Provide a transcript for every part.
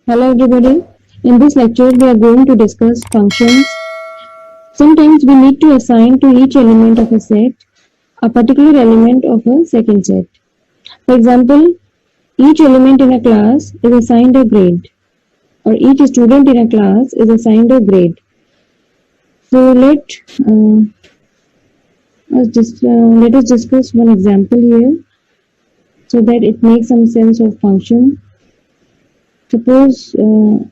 Hello everybody. In this lecture we are going to discuss functions. Sometimes we need to assign to each element of a set a particular element of a second set. For example, each element in a class is assigned a grade, or each student in a class is assigned a grade. So let us discuss one example here so that it makes some sense of function. Suppose two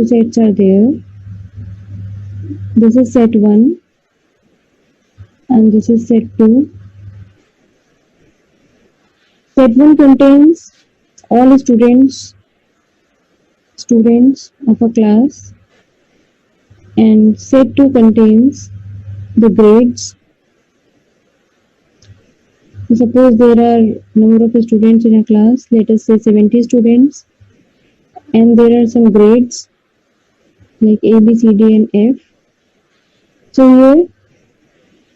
sets are there. This is set 1 and this is set 2. Set 1 contains all students of a class, and set 2 contains the grades. Suppose there are number of students in a class, let us say 70 students, and there are some grades like A, B, C, D and F. So here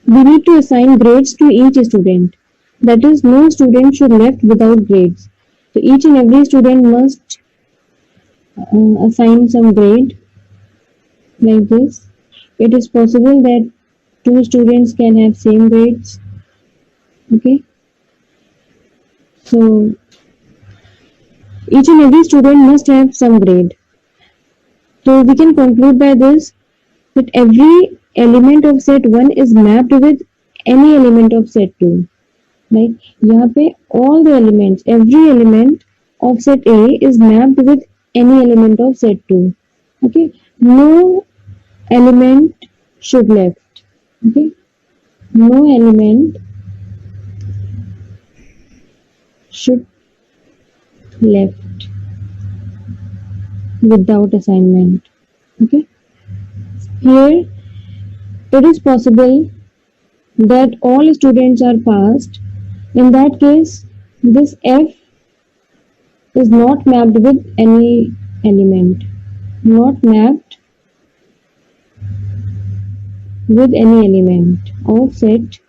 we need to assign grades to each student. That is, no student should be left without grades. So each and every student must assign some grade like this. It is possible that two students can have same grades. Okay. So each and every student must have some grade. So we can conclude by this that every element of set 1 is mapped with any element of set 2. Like यहाँ पे all the elements, every element of set A is mapped with any element of set 2. Okay, no element should left. Okay, no element should left without assignment. Okay, here it is possible that all students are passed. In that case, this F is not mapped with any element, not mapped with any element of set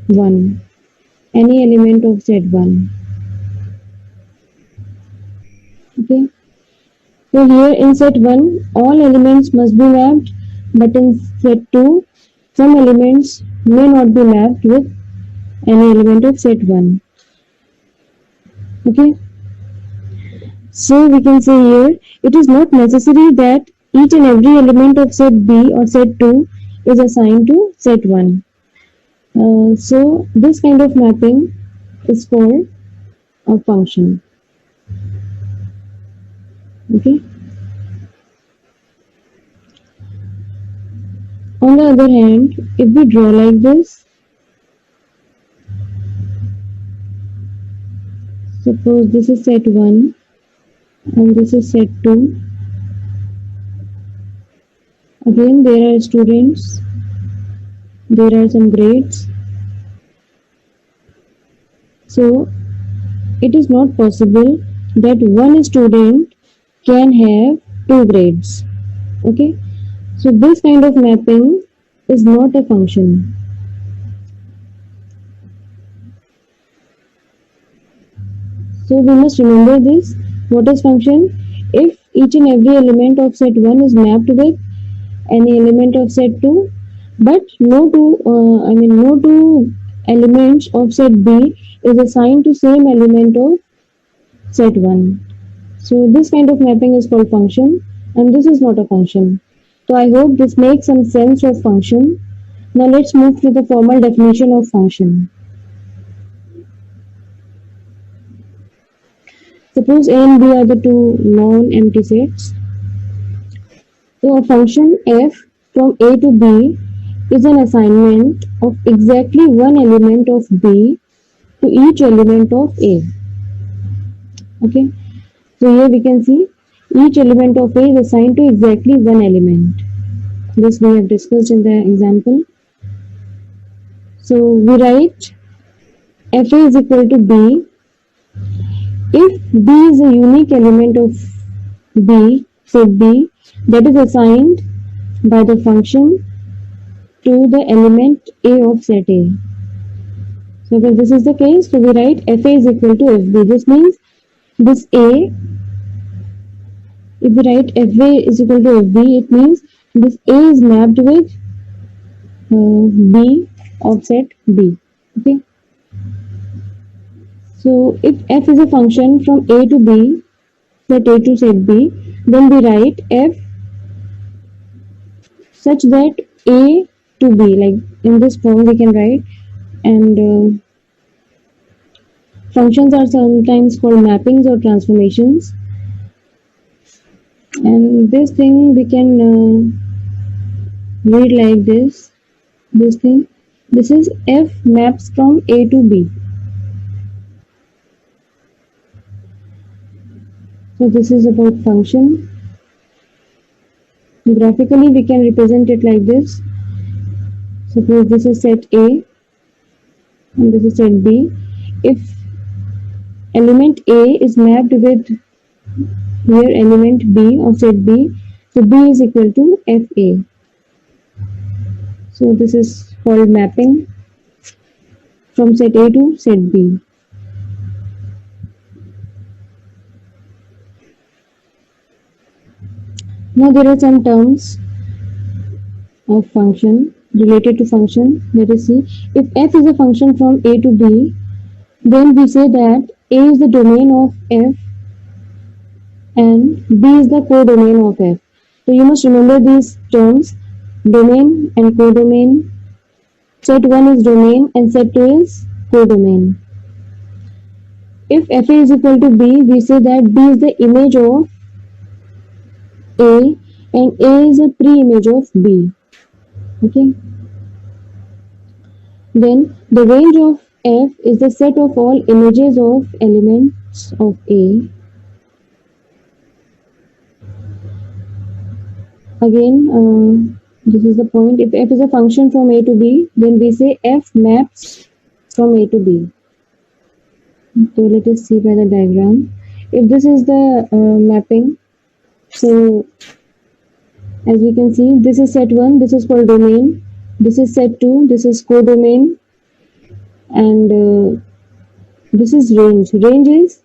1, any element of set 1. Okay, so here in set 1 all elements must be mapped, but in set 2 some elements may not be mapped with any element of set 1. Okay, so we can say here it is not necessary that each and every element of set B or set 2 is assigned to set 1. So this kind of mapping is called a function. Okay. On the other hand, if we draw like this, suppose this is set 1 and this is set 2. Again, there are students, there are some grades. So it is not possible that one student can have 2 grades. Okay, so this kind of mapping is not a function. So we must remember this. What is function? If each and every element of set 1 is mapped with any element of set 2, but no two elements of set B is assigned to same element of set 1. So this kind of mapping is called function, and this is not a function. So I hope this makes some sense of function. Now let's move to the formal definition of function. Suppose A and B are the two non-empty sets. So a function f from A to B is an assignment of exactly one element of B to each element of A. Okay, so here we can see each element of A is assigned to exactly one element. This we have discussed in the example. So we write Fa is equal to B if B is a unique element of B set B that is assigned by the function to the element A of set A. So if this is the case, so we write FA is equal to FB. This means this A, if we write FA is equal to FB, it means this A is mapped with B of set B. Okay. So if F is a function from A to B, set A to set B, then we write F such that A to B, like in this form we can write, and functions are sometimes called mappings or transformations, and this thing we can read like this thing. This is F maps from A to B. So this is about function. Graphically we can represent it like this. Suppose this is set A and this is set B. If element A is mapped with here element B of set B, so B is equal to FA. So this is called mapping from set A to set B. Now there are some terms of function related to function. Let us see. If f is a function from A to B, then we say that A is the domain of f and B is the codomain of f. So you must remember these terms, domain and codomain. Set 1 is domain and set 2 is codomain. If f is equal to B, we say that B is the image of A and A is a pre-image of B. Okay. Then the range of F is the set of all images of elements of A. Again, this is the point. If F is a function from A to B, then we say F maps from A to B. So let us see by the diagram. If this is the mapping, so as we can see, this is set 1, this is called domain, this is set 2, this is codomain, and this is range. Range is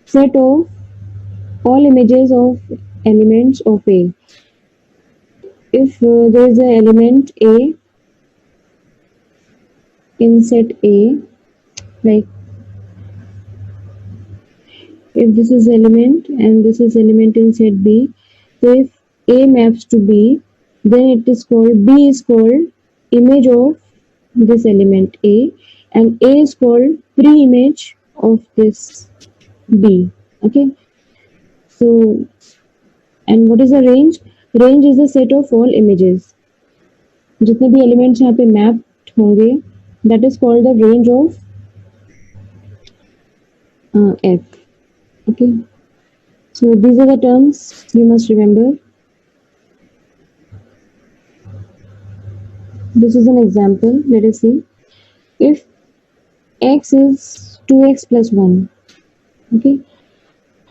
set of all images of elements of A. If there is an element A in set A, like if this is element and this is element in set B, so if A maps to B, then it is called, B is called image of this element A and A is called pre-image of this B. Okay. So, and what is the range? Range is the set of all images. जितने भी elements यहाँ पे mapped होंगे, that is called the range of F. Okay. So these are the terms you must remember. This is an example. Let us see. If x is 2x plus 1, okay,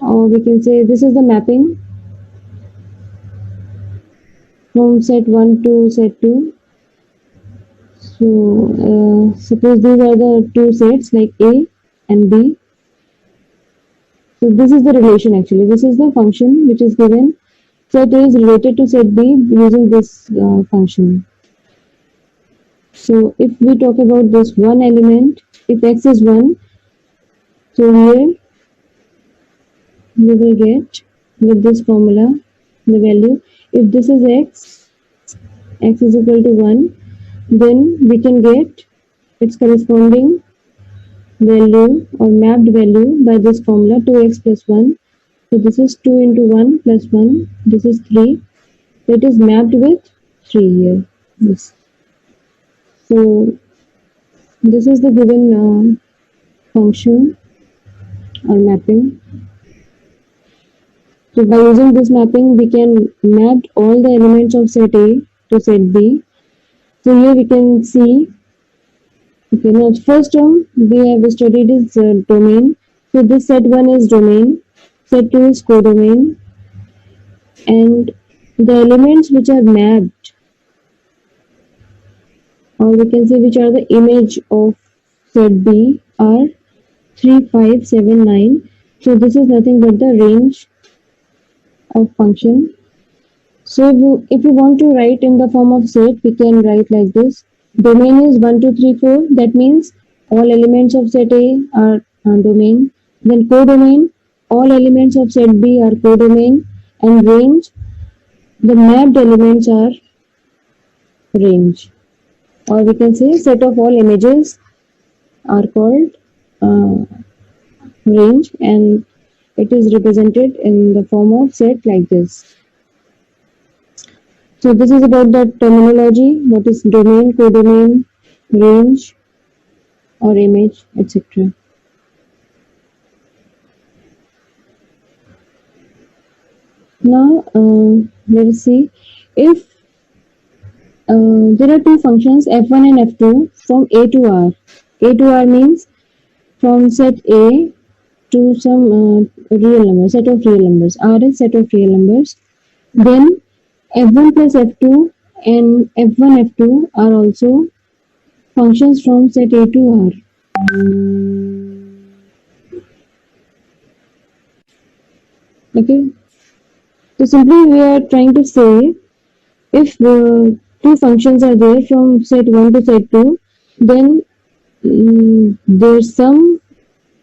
or we can say this is the mapping from set 1 to set 2. So suppose these are the two sets like A and B. So this is the relation actually. This is the function which is given. Set A is related to set B using this function. So if we talk about this one element, if x is 1, so here we will get with this formula the value. If this is x is equal to 1, then we can get its corresponding value or mapped value by this formula 2x plus 1. So this is 2 into 1 plus 1, this is 3. So it is mapped with 3 here. This. So this is the given function or mapping. So by using this mapping, we can map all the elements of set A to set B. So here we can see, okay, now first term we have studied is domain. So this set 1 is domain, set 2 is codomain, and the elements which are mapped, or we can say which are the image of set B, are 3, 5, 7, 9. So this is nothing but the range of function. So if you want to write in the form of set, we can write like this. Domain is 1, 2, 3, 4. That means all elements of set A are domain. Then codomain, all elements of set B are codomain. And range, the mapped elements are range. Or we can say set of all images are called uh, range, and it is represented in the form of set like this. So this is about the terminology, what is domain, codomain, range or image, etc. Now let us see if there are two functions f1 and f2 from A to R. A to R means from set A to some real number, set of real numbers. R is set of real numbers. Then f1 plus f2 and f1 f2 are also functions from set A to R. Okay. So simply we are trying to say if two functions are there from set 1 to set 2, then their sum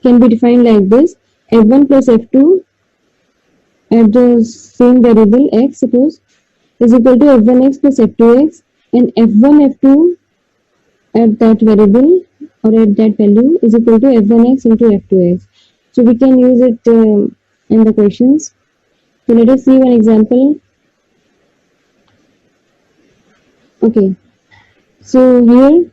can be defined like this: f1 plus f2 at the same variable x, suppose, is equal to f1x plus f2x, and f1 f2 at that variable or at that value is equal to f1x into f2x. So we can use it in the questions. So let us see one example. Okay, so here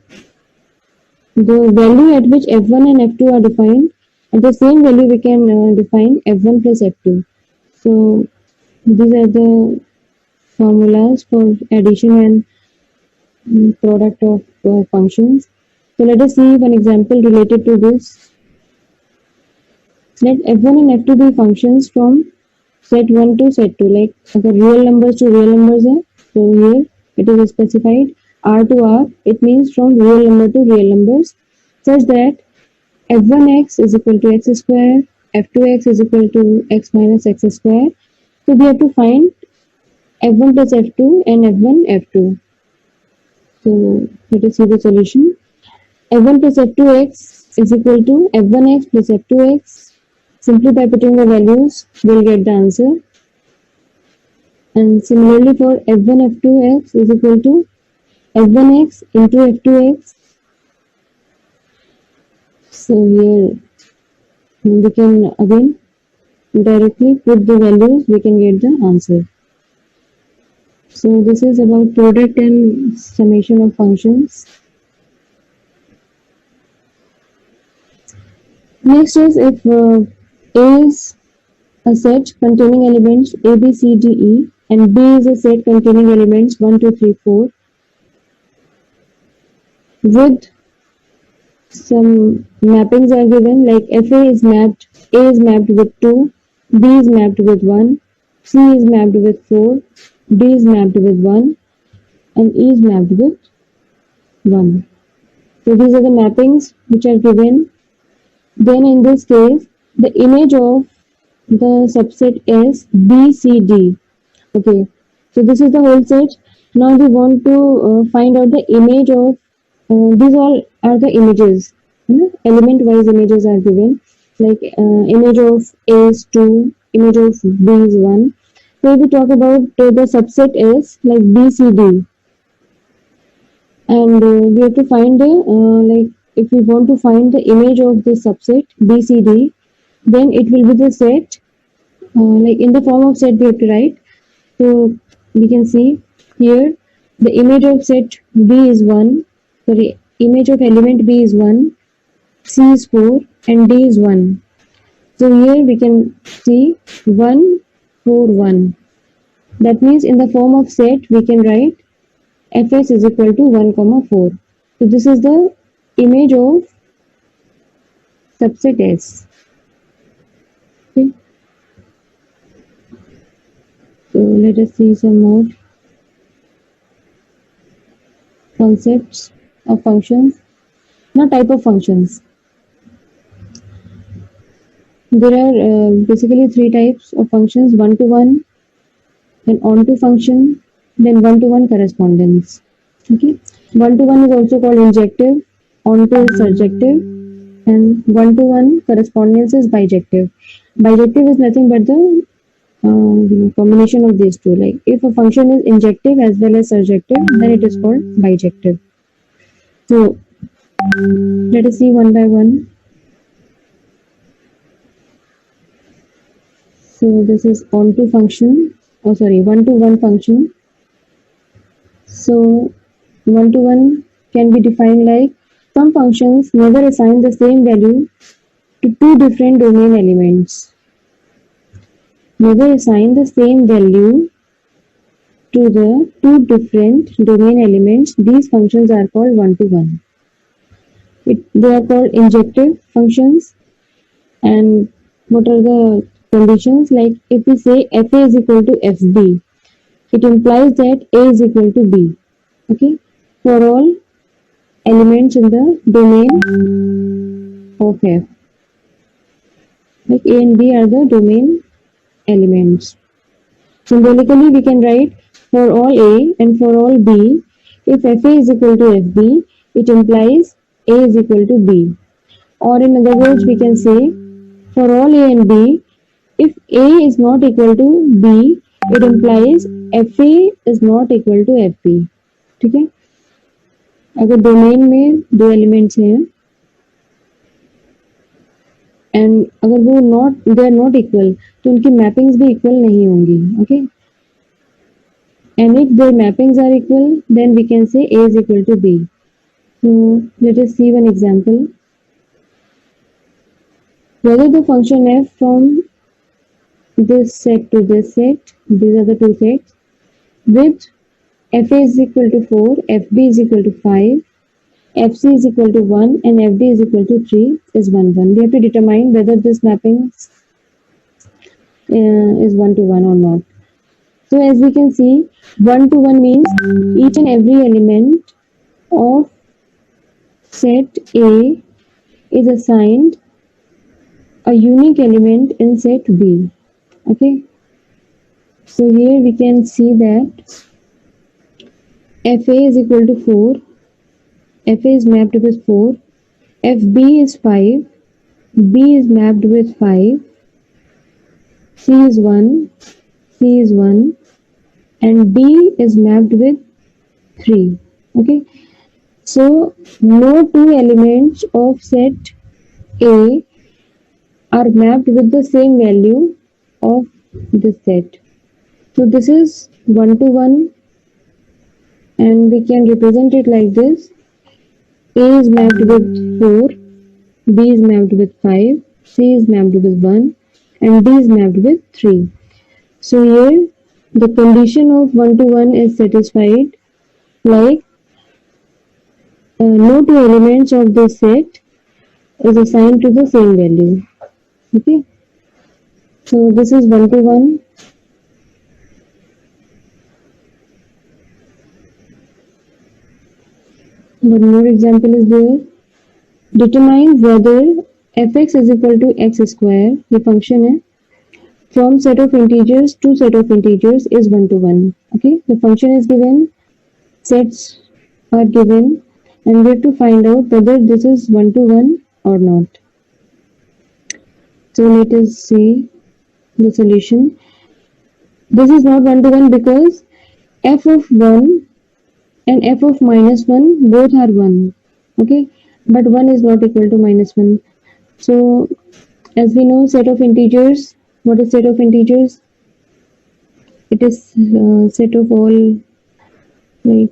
the value at which f1 and f2 are defined, at the same value we can define f1 plus f2. So these are the formulas for addition and product of functions. So let us see one example related to this. Let f1 and f2 be functions from set 1 to set 2, like the real numbers to real numbers hai. So here it is specified R to R, it means from real number to real numbers, such that f1x is equal to x square, f2x is equal to x minus x square. So we have to find f1 plus f2 and f1 f2. So let us see the solution. f1 plus f2x is equal to f1x plus f2x. Simply by putting the values, we'll get the answer. And similarly for f1 f2x is equal to f1x into f2x. So here we can again directly put the values, we can get the answer. So this is about product and summation of functions. Next is if A is a set containing elements A, B, C, D, E, and B is a set containing elements 1, 2, 3, 4, with some mappings are given, like FA is mapped, A is mapped with 2, B is mapped with 1, C is mapped with 4, D is mapped with 1, and E is mapped with 1. So these are the mappings which are given. Then in this case, the image of the subset is BCD. Okay, so this is the whole set. Now we want to find out the image of these all are the images. Element wise images are given, like image of A is 2, image of B is 1. So if we talk about the subset is like BCD, and we have to find the like if we want to find the image of this subset BCD, then it will be the set like in the form of set we have to write. So we can see here the image of set B is 1, sorry, image of element B is 1, C is 4, and D is 1. So here we can see 1, 4, 1. That means in the form of set we can write Fs is equal to 1, 4. So this is the image of subset S. Okay. So let us see some more concepts of functions. Now, type of functions. There are basically three types of functions: one-to-one, then on-to function, then one-to-one correspondence. Okay, one-to-one is also called injective, on-to is surjective, and one-to-one correspondence is bijective. Bijective is nothing but the combination of these two. Like if a function is injective as well as surjective, then it is called bijective. So let us see one by one. So this is onto function. Oh, sorry, one-to-one function. So one-to-one can be defined like some functions never assign the same value to two different domain elements. Never assign the same value to the two different domain elements. These functions are called one-to-one. They are called injective functions. And what are the conditions? Like if we say fa is equal to fb, it implies that a is equal to b. Okay, for all elements in the domain of f, like a and b are the domain elements. Symbolically, we can write for all a and for all b, if fa is equal to fb, it implies a is equal to b. Or in other words, we can say for all a and b, if a is not equal to b, it implies fa is not equal to fb. ठीक है, अगर domain में दो elements हैं and अगर वो not they are not equal तो उनकी मैपिंग्स भी इक्वल नहीं होंगी. Okay, and if their mappings are equal, then we can say a is equal to b. So let us see one example. Whether the function f from this set to this set, these are the two sets, with fa is equal to 4, fb is equal to 5, fc is equal to 1 and fd is equal to 3 is 1 1. We have to determine whether this mapping is 1 to 1 or not. So as we can see, 1 to 1 means each and every element of set A is assigned a unique element in set B. Okay, so here we can see that fa is equal to 4, fa is mapped with 4, fb is 5, b is mapped with 5, c is 1, c is 1 and d is mapped with 3. Okay, so no two elements of set A are mapped with the same value of this set. So this is 1 to 1 and we can represent it like this. A is mapped with 4, B is mapped with 5, C is mapped with 1 and D is mapped with 3. So here the condition of 1 to 1 is satisfied, like no two elements of this set is assigned to the same value. Okay, so this is 1 to 1. One more example is there. Determine whether fx is equal to x square, ये function है, from set of integers to set of integers is 1 to 1. Okay, the function is given, sets are given and we have to find out whether this is 1 to 1 or not. So let us see the solution. This is not 1 to 1 because f of 1 and f of minus 1 both are 1. Okay, but 1 is not equal to minus 1. So as we know, set of integers, what is set of integers? It is set of all like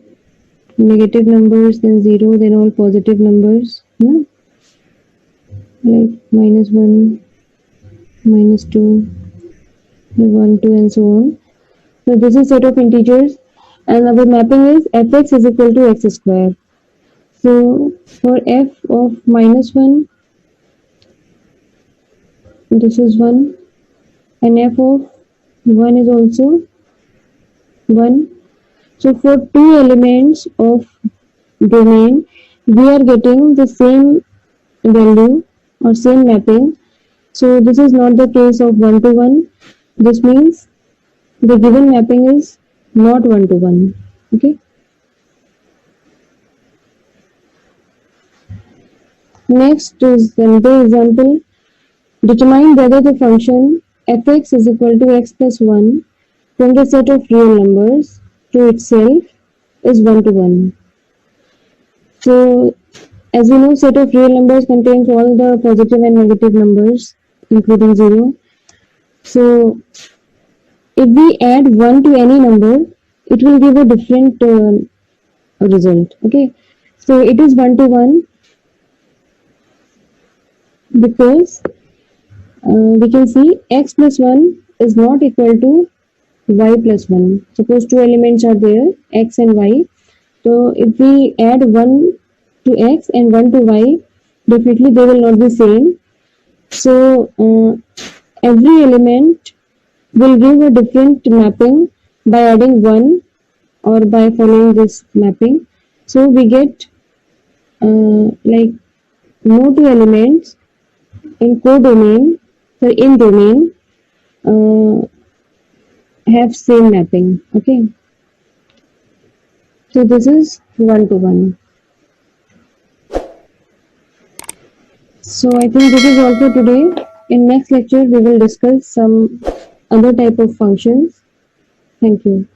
negative numbers, then 0, then all positive numbers, yeah? Like minus 1, minus 2, 1, 2 and so on. So this is set of integers and our mapping is fx is equal to x square. So for f of minus 1, this is 1 and f of 1 is also 1. So for two elements of domain, we are getting the same value or same mapping. So this is not the case of 1 to 1. This means the given mapping is not 1 to 1. Okay. Next is another example. Determine whether the function fx is equal to x plus 1 from the set of real numbers to itself is 1 to 1. So as we know, set of real numbers contains all the positive and negative numbers including 0. So if we add 1 to any number, it will give a different result. Okay. So it is 1 to 1 because we can see x plus 1 is not equal to y plus 1. Suppose two elements are there, x and y. So if we add 1 to x and 1 to y, definitely they will not be same. So every element will give a different mapping by adding 1 or by following this mapping. So we get like no two elements in codomain, so in domain have same mapping. Okay. So this is 1 to 1. So I think this is all for today. In next lecture, we will discuss some other type of functions. Thank you.